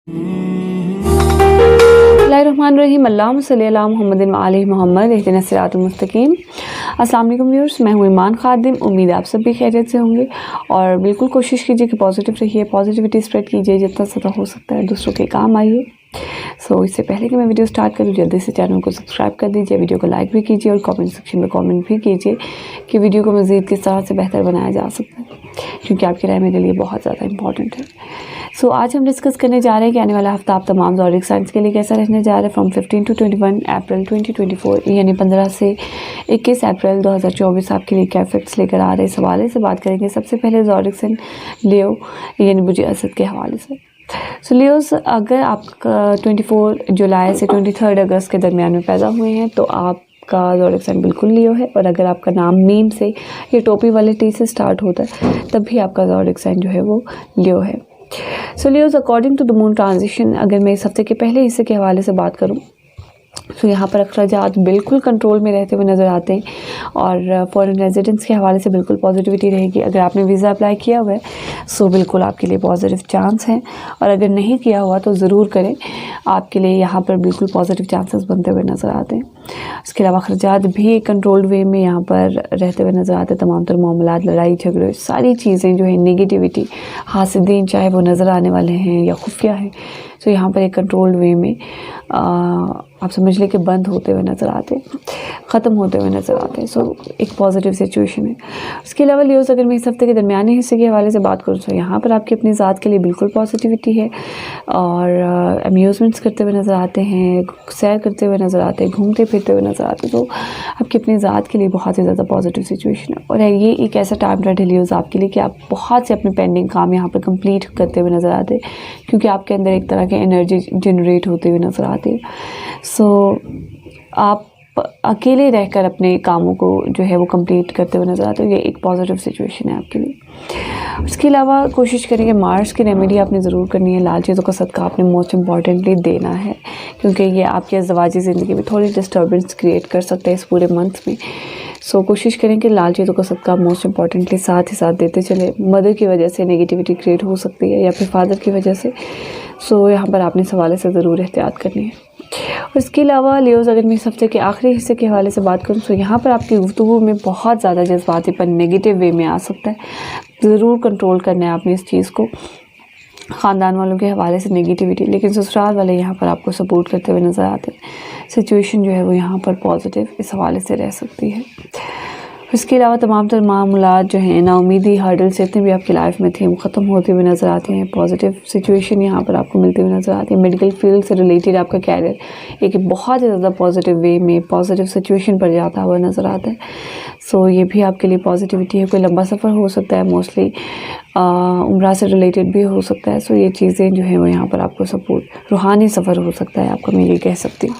बिस्मिल्लाहिर्रहमानिर्रहीम अल्लाहुम्मा सल्ली अला मुहम्मदिन व आलि मोहम्मद इहदिना सिरातुल मुस्तकीम। अस्सलाम वालेकुम व्यूअर्स, मैं हूँ ईमान खादिम। उम्मीद है आप सब भी खैरियत से होंगे और बिल्कुल कोशिश कीजिए कि पॉजिटिव रहिए, पॉजिटिविटी स्प्रेड कीजिए, जितना ज़्यादा हो सकता है दूसरों के काम आइए। इससे पहले कि मैं वीडियो स्टार्ट करूँ, जल्दी से चैनल को सब्सक्राइब कर दीजिए, वीडियो को लाइक भी कीजिए और कमेंट सेक्शन में कमेंट भी कीजिए कि वीडियो को मज़ीद किस तरह से बेहतर बनाया जा सकता है, क्योंकि आपकी राय मेरे लिए बहुत ज़्यादा इंपॉर्टेंट है। आज हम डिस्कस करने जा रहे हैं कि आने वाला हफ्ता आप तमाम ज़ोडिक साइंस के लिए कैसा रहने जा रहा है फ्रॉम 15 to 21 अप्रैल 2024, यानी 15 से 21 अप्रैल 2024 आपके लिए क्या इफेक्ट्स लेकर आ रहे हैं, इस हवाले से बात करेंगे। सबसे पहले ज़ोडिक साइन लियो यानी बुर्ज असद के हवाले से। लियोस, अगर आप 24 जुलाई से 23 अगस्त के दरमियान में पैदा हुए हैं तो आपका ज़ोडिक साइन बिल्कुल लियो है। और अगर आपका नाम मीम से या टोपी वाले टी से स्टार्ट होता है तब भी आपका ज़ोडिक साइन जो है वो लियो है। Leos, according to the moon transition, अगर मैं इस हफ्ते के पहले हिस्से के हवाले से बात करूं तो यहाँ पर अखराजात बिल्कुल कंट्रोल में रहते हुए नज़र आते हैं और फॉरेन रेजिडेंट्स के हवाले से बिल्कुल पॉजिटिविटी रहेगी। अगर आपने वीज़ा अप्लाई किया हुआ है बिल्कुल आपके लिए पॉजिटिव चांस हैं, और अगर नहीं किया हुआ तो ज़रूर करें, आपके लिए यहाँ पर बिल्कुल पॉजिटिव चांसेस बनते हुए नज़र आते हैं। इसके अलावा अखराजात भी कंट्रोल्ड वे में यहाँ पर रहते हुए नज़र आते हैं। तमाम तर मामलात, लड़ाई झगड़े, सारी चीज़ें जो है नेगेटिविटी, हासिदीन चाहे वो नज़र आने वाले हैं या खुफिया हैं, यहाँ पर एक कंट्रोल्ड वे में आप समझ लें कि बंद होते हुए नज़र आते, ख़त्म होते हुए नज़र आते हैं। एक पॉजिटिव सिचुएशन है। उसके अलावा लियोस, अगर मैं इस हफ्ते के दरमियानी हिस्से के हवाले से बात करूँ तो यहाँ पर आपकी अपनी ज़ात के लिए बिल्कुल पॉजिटिविटी है और अम्यूज़मेंट्स करते हुए नज़र आते हैं, सैर करते हुए नज़र आते हैं, घूमते फिरते हुए नज़र आते हैं। आपकी अपनी ज़ात के लिए बहुत ही ज़्यादा पॉजिटिव सिचुएशन है और ये एक ऐसा टाइम पीरियड है लियोस आपके लिए कि आप बहुत से अपने पेंडिंग काम यहाँ पर कंप्लीट करते हुए नज़र आते हैं, क्योंकि आपके अंदर एक तरह की एनर्जी जनरेट होते हुए नज़र आती है। आप अकेले रहकर अपने कामों को जो है वो कंप्लीट करते हुए नज़र आते हो। ये एक पॉजिटिव सिचुएशन है आपके लिए। उसके अलावा कोशिश करेंगे मार्स की रेमेडी आपने ज़रूर करनी है। लाल चीज़ों का सदका आपने मोस्ट इम्पॉर्टेंटली देना है, क्योंकि ये आपकी ज़वाजी ज़िंदगी में थोड़ी डिस्टर्बेंस क्रिएट कर सकते हैं इस पूरे मंथ में। कोशिश करें कि लाल चीज़ों का सदका मोस्ट इम्पॉर्टेंटली साथ ही साथ देते चले। मदर की वजह से नेगेटिविटी क्रिएट हो सकती है या फिर फादर की वजह से, यहाँ पर आपने इस हवाले से ज़रूर एहतियात करनी है। और इसके अलावा लियोस, अगर मैं इस हफ्ते के आखिरी हिस्से के हवाले से बात करूँ तो यहाँ पर आपकी गुफ्तगू में बहुत ज़्यादा जज्बातीपन नेगेटिव वे में आ सकता है। ज़रूर कंट्रोल करना है आपने इस चीज़ को। ख़ानदान वालों के हवाले से नेगेटिविटी, लेकिन ससुराल वाले यहाँ पर आपको सपोर्ट करते हुए नज़र आते हैं। सिचुएशन जो है वो यहाँ पर पॉजिटिव इस हवाले से रह सकती है। इसके अलावा तमाम तर मामलात जो हैं, नाउमीदी, हर्डल्स जितने भी आपकी लाइफ में थे वो ख़त्म होते हुए नज़र आते हैं। पॉजिटिव सिचुएशन यहाँ पर आपको मिलती हुई नज़र आती है। मेडिकल फील्ड से रिलेटेड आपका कैरियर एक बहुत ही ज़्यादा पॉजिटिव वे में पॉजिटिव सिचुएशन पर जाता हुआ नज़र आता है। ये भी आपके लिए पॉजिटिविटी है। कोई लंबा सफ़र हो सकता है, मोस्टली उम्रा से रिलेटेड भी हो सकता है। ये चीज़ें जो हैं वो यहाँ पर आपको सपोर्ट, रूहानी सफ़र हो सकता है आपका, मैं ये कह सकती हूँ।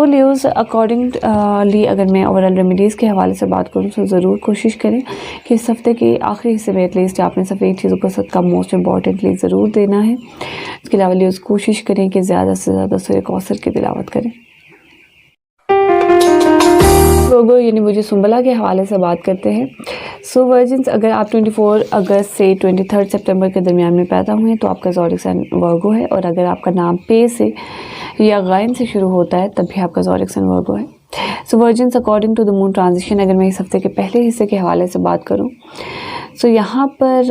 लियोस, अकॉर्डिंगली अगर मैं ओवरऑल रेमेडीज़ के हवाले से बात करूँ तो ज़रूर कोशिश करें कि इस हफ्ते के आखिरी हिस्से में एटलीस्ट आपने सफ़ेद चीज़ों का सदका मोस्ट इम्पॉर्टेंटली ज़रूर देना है। इसके अलावा लियोस, कोशिश करें कि ज़्यादा से ज़्यादा सूरह कौसर की तिलावत करें। लोगों यानी मुझे सुंबला के हवाले से बात करते हैं। वर्जिन्स, अगर आप 24 अगस्त से 23 सितंबर के दरमियान में पैदा हुए हैं तो आपका ज़ोडिक साइन वर्गो है, और अगर आपका नाम पे से या गायन से शुरू होता है तब भी आपका ज़ोडिक साइन वर्गो है। Virgins, according to the moon transition, अगर मैं इस हफ्ते के पहले हिस्से के हवाले से बात करूं यहाँ पर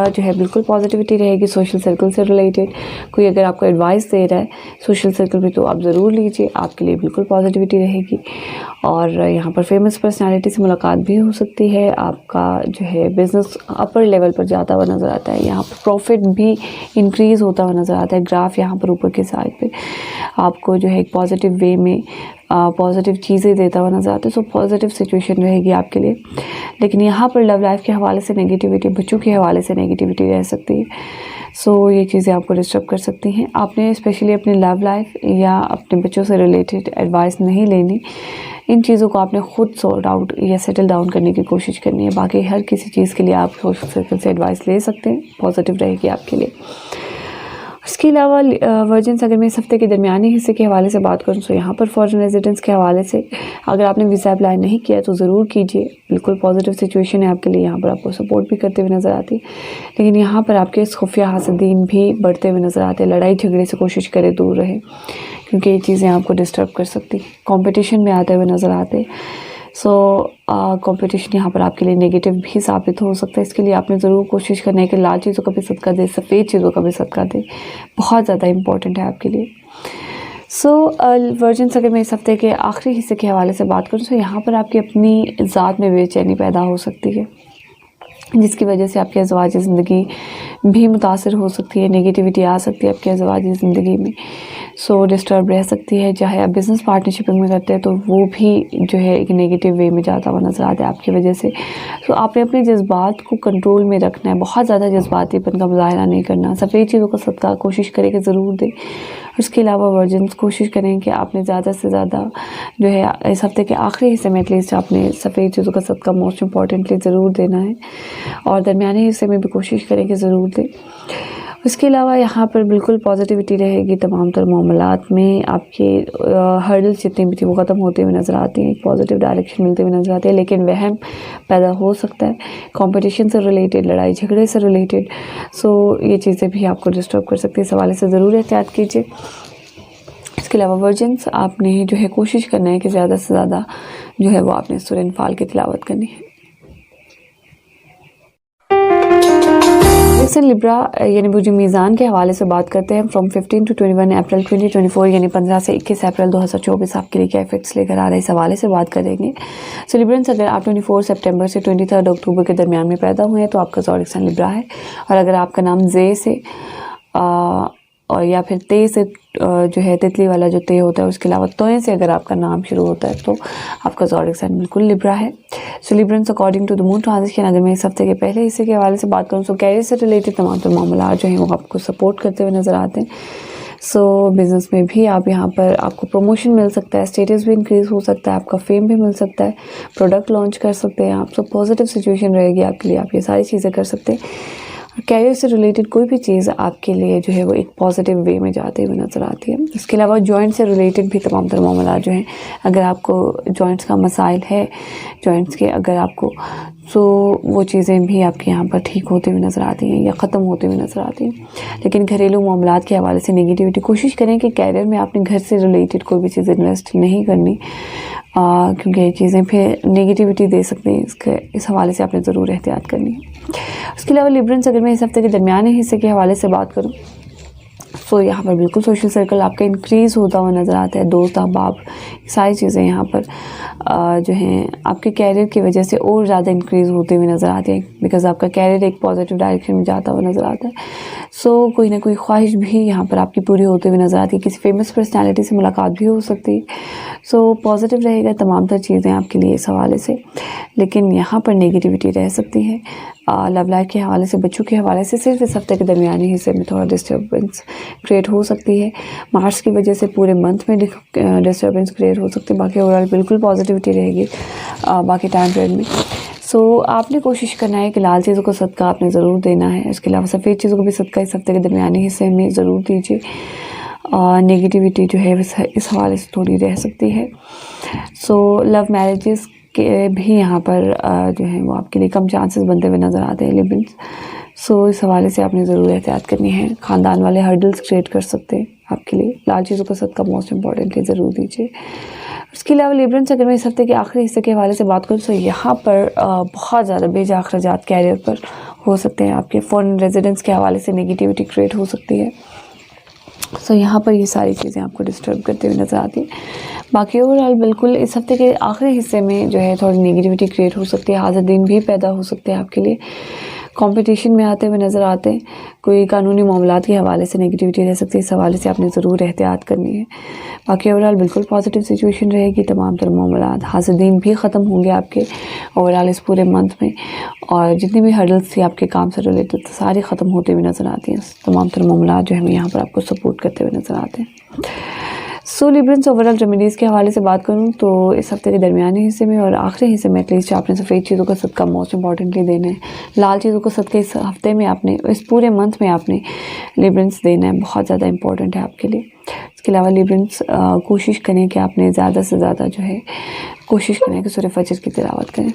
जो है बिल्कुल पॉजिटिविटी रहेगी। सोशल सर्कल से रिलेटेड कोई अगर आपको एडवाइस दे रहा है सोशल सर्कल में तो आप ज़रूर लीजिए, आपके लिए बिल्कुल पॉजिटिविटी रहेगी। और यहाँ पर फेमस पर्सनालिटी से मुलाकात भी हो सकती है। आपका जो है बिज़नेस अपर लेवल पर जाता हुआ नज़र आता है। यहाँ पर प्रॉफिट भी इंक्रीज़ होता हुआ नज़र आता है। ग्राफ यहाँ पर ऊपर की साइड पे आपको जो है एक पॉजिटिव वे में पॉजिटिव चीज़ें देता हुआ नज़र आता है। पॉजिटिव सिचुएशन रहेगी आपके लिए। लेकिन यहाँ पर लव लाइफ के हवाले से नेगेटिविटी, बच्चों के हवाले से नेगेटिविटी रह सकती है। ये चीज़ें आपको डिस्टर्ब कर सकती हैं। आपने स्पेशली अपनी लव लाइफ या अपने बच्चों से रिलेटेड एडवाइस नहीं लेनी। इन चीज़ों को आपने खुद सॉर्ट आउट या सेटल डाउन करने की कोशिश करनी है। बाकी हर किसी चीज़ के लिए आप सोशल सर्कल से एडवाइस ले सकते हैं, पॉजिटिव रहेगी आपके लिए। उसके अलावा वर्जिन्स अगर मैं इस हफ्ते के दरमियानी हिस्से के हवाले से बात करूँ तो यहाँ पर फॉरेन रेजिडेंस के हवाले से अगर आपने वीज़ा अप्लाई नहीं किया तो ज़रूर कीजिए। बिल्कुल पॉजिटिव सिचुएशन है आपके लिए, यहाँ पर आपको सपोर्ट भी करते हुए नज़र आती है। लेकिन यहाँ पर आपके खुफिया हासदीन भी बढ़ते हुए नज़र आते हैं। लड़ाई झगड़े से कोशिश करें दूर रहे, क्योंकि ये चीज़ें आपको डिस्टर्ब कर सकती हैं। कॉम्पिटिशन में आते हुए नज़र आते हैं। सो कंपटीशन यहाँ पर आपके लिए नेगेटिव भी साबित हो सकता है। इसके लिए आपने ज़रूर कोशिश करना है कि लाल चीज़ों का भी सदका दे, सफ़ेद चीज़ों का भी सदका दे, बहुत ज़्यादा इंपॉर्टेंट है आपके लिए। सो वर्जिन्स अगर मैं इस हफ्ते के आखिरी हिस्से के हवाले से बात करूँ तो यहाँ पर आपकी अपनी ज़ात में बेचैनी पैदा हो सकती है, जिसकी वजह से आपकी अज़वाजी ज़िंदगी भी मुतासर हो सकती है। नेगेटिविटी आ सकती है आपकी अज़वाजी ज़िंदगी में, सो डिस्टर्ब रह सकती है। चाहे आप बिज़नेस पार्टनरशिप में करते हैं तो वो भी जो है एक नेगेटिव वे में जाता हुआ नज़र आता है आपकी वजह से। तो आपने अपने जज्बात को कंट्रोल में रखना है, बहुत ज़्यादा जज्बातीपन का मुज़ाहरा नहीं करना। सफ़ेद चीज़ों का सदका कोशिश करें कि ज़रूर दें। उसके अलावा वर्जिन्स कोशिश करें कि आपने ज़्यादा से ज़्यादा जो है इस हफ्ते के आखिरी हिस्से में एटलीस्ट आपने सफ़ेद चीज़ों का सदका मोस्ट इम्पॉर्टेंटली ज़रूर देना है, और दरमियाने हिस्से में भी कोशिश करें कि ज़रूर दें। उसके अलावा यहाँ पर बिल्कुल पॉजिटिविटी रहेगी तमाम तर मामलात में। आपके हर्डल्स जितनी भी थी वो ख़त्म होते हुए नज़र आती हैं, पॉजिटिव डायरेक्शन मिलते हुए नज़र आते हैं। लेकिन वहम पैदा हो सकता है कंपटीशन से रिलेटेड, लड़ाई झगड़े से रिलेटेड, सो ये चीज़ें भी आपको डिस्टर्ब कर सकती है। इस हवाले से ज़रूर एहतियात कीजिए। इसके अलावा वर्जिन्स आपने जो है कोशिश करना है कि ज़्यादा से ज़्यादा जो है वो आपने सूरह अनफाल की तिलावत करनी है। जैसे लिब्रा यानी बुर्ज मीज़ान के हवाले से बात करते हैं। फ्रॉम 15 to 21 अप्रैल 2024 यानी 15 से 21 अप्रैल 2024 आपके लिए क्या इफेक्ट्स लेकर आ रहे हैं, इस हवाले से बात करेंगे। सो लिब्रेंस अगर आप 24 सितंबर से 23 अक्टूबर के दरमियान में पैदा हुए हैं तो आपका ज़ोडिक साइन लिब्रा है। और अगर आपका नाम जे से और या फिर ते से जो है तितली वाला जो ते होता है, उसके अलावा तोए से अगर आपका नाम शुरू होता है तो आपका ज़ोडिक साइन बिल्कुल लिब्रा है। So Librans according to the moon transition अगर मैं इस हफ्ते के पहले हिस्से के हवाले से बात करूँ तो कैरियर से रिलेटेड तमाम तो मामला जो हैं वो आपको सपोर्ट करते हुए नज़र आते हैं। सो बिज़नेस में भी आप यहाँ पर आपको प्रमोशन मिल सकता है, स्टेटस भी इंक्रीज़ हो सकता है, आपका फेम भी मिल सकता है, प्रोडक्ट लॉन्च कर सकते हैं आप। सो पॉजिटिव सिचुएशन रहेगी आपके लिए, आप ये सारी चीज़ें कर सकते हैं। कैरियर से रिलेटेड कोई भी चीज़ आपके लिए जो है वो एक पॉजिटिव वे में जाते हुए नज़र आती है। इसके अलावा जॉइंट से रिलेटेड भी तमाम तर मामला जो हैं, अगर आपको जॉइंट्स का मसाइल है, जॉइंट्स के अगर आपको, सो वो चीज़ें भी आपके यहाँ पर ठीक होते हुए नज़र आती हैं या ख़त्म होते हुए नज़र आती हैं। लेकिन घरेलू मामलात के हवाले से नेगेटिविटी, कोशिश करें कि कैरियर में आपने घर से रिलेटेड कोई भी चीज़ इन्वेस्ट नहीं करनी, क्योंकि ये चीज़ें फिर नेगेटिविटी दे सकती हैं। इस हवाले से आपने ज़रूर एहतियात करनी है। उसके अलावा लिब्रेंस अगर मैं इस हफ्ते के दरमियाने हिस्से के हवाले से बात करूँ तो यहाँ पर बिल्कुल सोशल सर्कल आपका इंक्रीज़ होता हुआ नज़र आता है। दोस्त अहबाब सारी चीज़ें यहाँ पर जो हैं आपके कैरियर की वजह से और ज़्यादा इंक्रीज़ होते हुए नज़र आते हैं, बिकॉज़ आपका कैरियर एक पॉजिटिव डायरेक्शन में जाता हुआ नज़र आता है। सो कोई ना कोई ख्वाहिश भी यहाँ पर आपकी पूरी होते हुए नज़र आती है। किसी फेमस पर्सनैलिटी से मुलाकात भी हो सकती है। सो पॉजिटिव रहेगा तमाम तर चीज़ें आपके लिए इस हवाले से, लेकिन यहाँ पर नेगेटिविटी रह सकती है। लव लाइफ के हवाले से, बच्चों के हवाले से सिर्फ इस हफ्ते के दरमियानी हिस्से में थोड़ा डिस्टर्बेंस क्रिएट हो सकती है। मार्च की वजह से पूरे मंथ में डिस्टर्बेंस क्रिएट हो सकती है। बाकी ओवरऑल बिल्कुल पॉजिटिविटी रहेगी बाकी टाइम पीरियड में। सो आपने कोशिश करना है कि लाल चीज़ों को सदका आपने ज़रूर देना है। इसके अलावा सफ़ेद चीज़ों को भी सदका इस हफ्ते के दरमियानी हिस्से में ज़रूर दीजिए। नेगेटिविटी जो है इस हवाले से थोड़ी रह सकती है। सो लव मैरिजेस के भी यहाँ पर जो है वो आपके लिए कम चांसेस बनते हुए नज़र आते हैं लिब्रेंस। सो इस हवाले से आपने ज़रूर एहतियात करनी है। ख़ानदान वाले हर्डल्स क्रिएट कर सकते हैं आपके लिए। लाल चीज़ों का सदका मोस्ट इम्पॉर्टेंटली ज़रूर दीजिए। उसके अलावा लिब्रेंस अगर मैं इस हफ्ते के आखिरी हिस्से के हवाले से बात करूँ तो यहाँ पर बहुत ज़्यादा बेजा अखराजात कैरियर पर हो सकते हैं। आपके फॉरेन रेजिडेंस के हवाले से नेगेटिविटी क्रिएट हो सकती है। सो यहाँ पर ये सारी चीज़ें आपको डिस्टर्ब करते हुए नज़र आती हैं। बाकी ओवरऑल बिल्कुल इस हफ्ते के आखिरी हिस्से में जो है थोड़ी नेगेटिविटी क्रिएट हो सकती है। हाज़िरीन भी पैदा हो सकते हैं आपके लिए, कंपटीशन में आते हुए नज़र आते हैं। कोई कानूनी मामलात के हवाले से नेगेटिविटी रह सकती है। इस हवाले से आपने ज़रूर एहतियात करनी है। बाकी ओवरऑल बिल्कुल पॉजिटिव सिचुएशन रहेगी। तमाम तर मामलात, हाज़िरीन भी ख़त्म होंगे आपके ओवरऑल इस पूरे मंथ में, और जितनी भी हर्डल्स थी आपके काम से रिलेटेड सारी ख़त्म होते हुए नज़र आती हैं। तमाम तर मामलात जो है यहाँ पर आपको सपोर्ट करते हुए नज़र आते हैं। सो लिब्रेंस ओवरऑल रेमेडीज़ के हवाले से बात करूँ तो इस हफ्ते के दरमियानी हिस्से में और आखिरी हिस्से में एटलीस्ट आपने सफ़ेद चीज़ों का सदका मोस्ट इंपॉर्टेंटली देना है। लाल चीज़ों का सदका इस हफ्ते में आपने, इस पूरे मंथ में आपने लिब्रेंस देना है, बहुत ज़्यादा इंपॉर्टेंट है आपके लिए। इसके अलावा लिब्रेंस कोशिश करें कि आपने ज़्यादा से ज़्यादा जो है कोशिश करें कि सूरह फजर की तिलावत करें।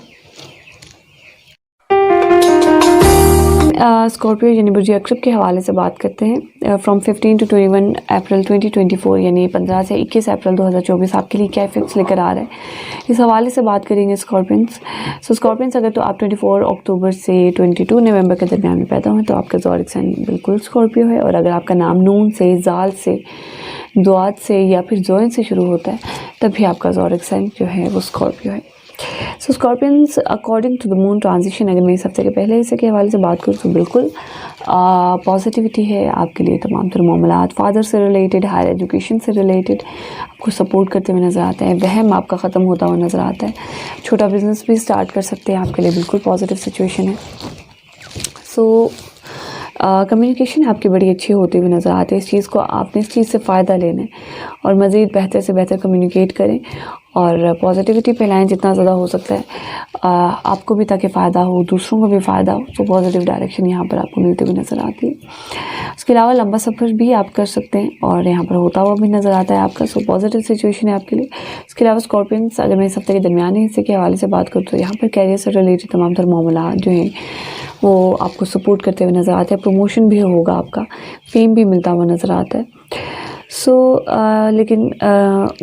स्कॉर्पियो यानी बुर्ज अक़रब के हवाले से बात करते हैं। फ्रॉम 15 to 21 अप्रैल 2024 यानी 15 से 21 अप्रैल 2024 आपके लिए क्या इफेक्ट्स लेकर आ रहा है, इस हवाले से बात करेंगे स्कॉर्पियंस। सो स्कॉर्पियंस अगर तो आप 24 अक्टूबर से 22 नवंबर के दरमियान में पैदा हुए तो आपका ज़ोडिक साइन बिल्कुल स्कॉर्पियो है। और अगर आपका नाम नून से, जाल से, दुआत से या फिर जोइन से शुरू होता है तब भी आपका ज़ोडिक साइन जो है वो स्कॉर्पियो है। So Scorpions according to the moon transition अगर मैं इस हफ्ते के पहले हिस्से के हवाले से बात करूँ तो बिल्कुल पॉजिटिविटी है आपके लिए। तमाम तर मामलात फादर से रिलेटेड, हायर एजुकेशन से रिलेटेड आपको सपोर्ट करते हुए नज़र आता है। वहम आपका ख़त्म होता हुआ नज़र आता है। छोटा बिजनेस भी स्टार्ट कर सकते हैं, आपके लिए बिल्कुल पॉजिटिव सिचुएशन है। सो कम्युनिकेशन आपकी बड़ी अच्छी होती हुई नज़र आती है। इस चीज़ को आपने इस चीज़ से फ़ायदा लेना है और मज़ीद बेहतर से बेहतर कम्युनिकेट करें और पॉजिटिविटी फैलाएं जितना ज़्यादा हो सकता है आपको भी, ताकि फ़ायदा हो, दूसरों को भी फ़ायदा हो। तो पॉजिटिव डायरेक्शन यहाँ पर आपको मिलती हुई नज़र आती है। उसके अलावा लंबा सफ़र भी आप कर सकते हैं और यहाँ पर होता हुआ भी नज़र आता है आपका। सो पॉजिटिव सिचुएशन है आपके लिए। इसके अलावा स्कॉर्पियंस अगर मैं इस हफ्ते के दरमियानी हिस्से के हवाले से बात करूँ तो यहाँ पर कैरियर से रिलेटेड तमाम तर मामला जो हैं वो आपको सपोर्ट करते हुए नज़र आते हैं। प्रमोशन भी होगा आपका, फेम भी मिलता हुआ नज़र आता है। सो लेकिन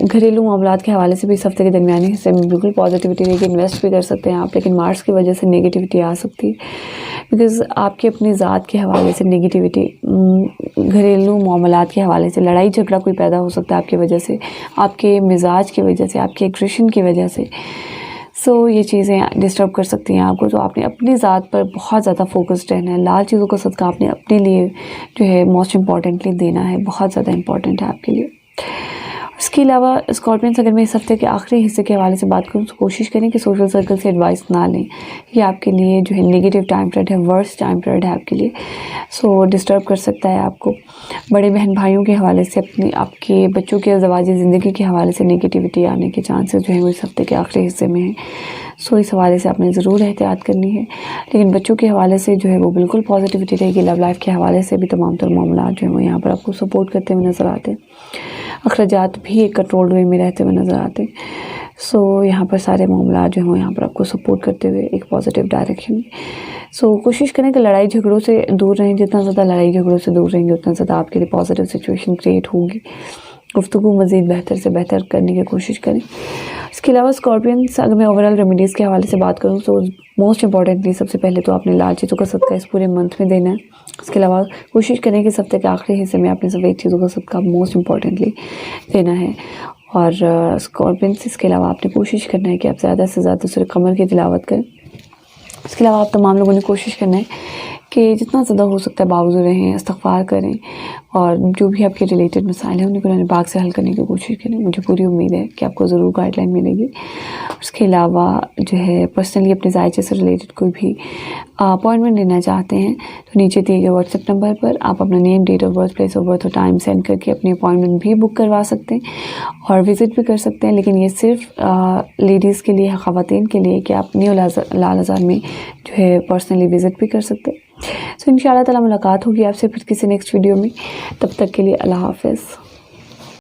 घरेलू मामलात के हवाले से भी इस हफ्ते के दरमियानी हिस्से में बिल्कुल पॉजिटिविटी रहेगी। इन्वेस्ट भी कर सकते हैं आप, लेकिन मार्च की वजह से नेगेटिविटी आ सकती है बिकॉज़ आपकी अपनी ज़ात के हवाले से नेगेटिविटी, घरेलू मामलात के हवाले से लड़ाई झगड़ा कोई पैदा हो सकता है आपकी वजह से, आपके मिजाज की वजह से, आपके एग्रेशन की वजह से। सो ये चीज़ें डिस्टर्ब कर सकती हैं आपको। तो आपने अपनी ज़ात पर बहुत ज़्यादा फोकस्ड रहना है। लाल चीज़ों का सदका आपने अपने लिए जो है मोस्ट इम्पॉर्टेंटली देना है, बहुत ज़्यादा इंपॉर्टेंट है आपके लिए। इसके अलावा स्कॉर्पियंस अगर मैं इस हफ्ते के आखिरी हिस्से के हवाले से बात करूँ तो कोशिश करें कि सोशल सर्कल से एडवाइस ना लें। ये आपके लिए जो है नेगेटिव टाइम पीरियड है, वर्स्ट टाइम पीरियड है आपके लिए। सो डिस्टर्ब कर सकता है आपको। बड़े बहन भाइयों के हवाले से, अपनी आपके बच्चों की ज़वाजी ज़िंदगी के हवाले से नेगेटिविटी आने के चांसेस जो है वो इस हफ्ते के आखिरी हिस्से में हैं। सो इस हवाले से आपने ज़रूर एहतियात करनी है। लेकिन बच्चों के हवाले से जो है वो बिल्कुल पॉजिटिविटी रहेगी। लव लाइफ के हवाले से भी तमाम तर मामला जो है वो यहाँ पर आपको सपोर्ट करते हुए नज़र आते हैं। अखराजात भी एक कंट्रोल्ड वे में रहते हुए नज़र आते हैं। सो यहाँ पर सारे मामला जो हैं यहाँ पर आपको सपोर्ट करते हुए एक पॉजिटिव डायरेक्शन में। सो कोशिश करें कि लड़ाई झगड़ों से दूर रहें। जितना ज़्यादा लड़ाई झगड़ों से दूर रहेंगे उतना ज़्यादा आपके लिए पॉजिटिव सिचुएशन क्रिएट होगी। गुफ्तगू मज़ीद बेहतर से बेहतर करने की कोशिश करें। इसके अलावा स्कॉर्पियंस अगर मैं ओवरऑल रेमेडीज़ के हवाले से बात करूँ तो मोस्ट इंपॉर्टेंटली सबसे पहले तो आपने लाल चीज़ों का सदका इस पूरे मंथ में देना है। इसके अलावा कोशिश करें कि इस हफ्ते के आखिरी हिस्से में आपने सफ़ेद चीज़ों का सदका मोस्ट इंपॉर्टेंटली देना है। और स्कॉर्पियंस इसके अलावा आपने कोशिश करना है कि आप ज़्यादा से ज़्यादा सूरह कमर की तिलावत करें। इसके अलावा आप तमाम लोगों ने कोशिश करना है कि जितना ज़्यादा हो सकता है बावजूद रहें, इस्तग़फ़ार करें और जो भी आपके रिलेटेड मसाइल हैं उन्हें कुरान पाक से हल करने की कोशिश करें। मुझे पूरी उम्मीद है कि आपको ज़रूर गाइडलाइन मिलेगी। उसके अलावा जो है पर्सनली अपने जायचे से रिलेटेड कोई भी अपॉइंटमेंट लेना चाहते हैं तो नीचे दिए गए व्हाट्सएप नंबर पर आप अपना name, date of birth, place of birth और टाइम सेंड करके अपनी अपॉइंटमेंट भी बुक करवा सकते हैं और विज़िट भी कर सकते हैं। लेकिन ये सिर्फ लेडीज़ के लिए, ख़वातीन के लिए कि आप न्यू लाल बाज़ार में जो है पर्सनली विज़िट भी कर सकते हैं। सो इंशाअल्लाह ताला मुलाकात होगी आपसे फिर किसी नेक्स्ट वीडियो में। तब तक के लिए अल्लाह हाफ़िज़।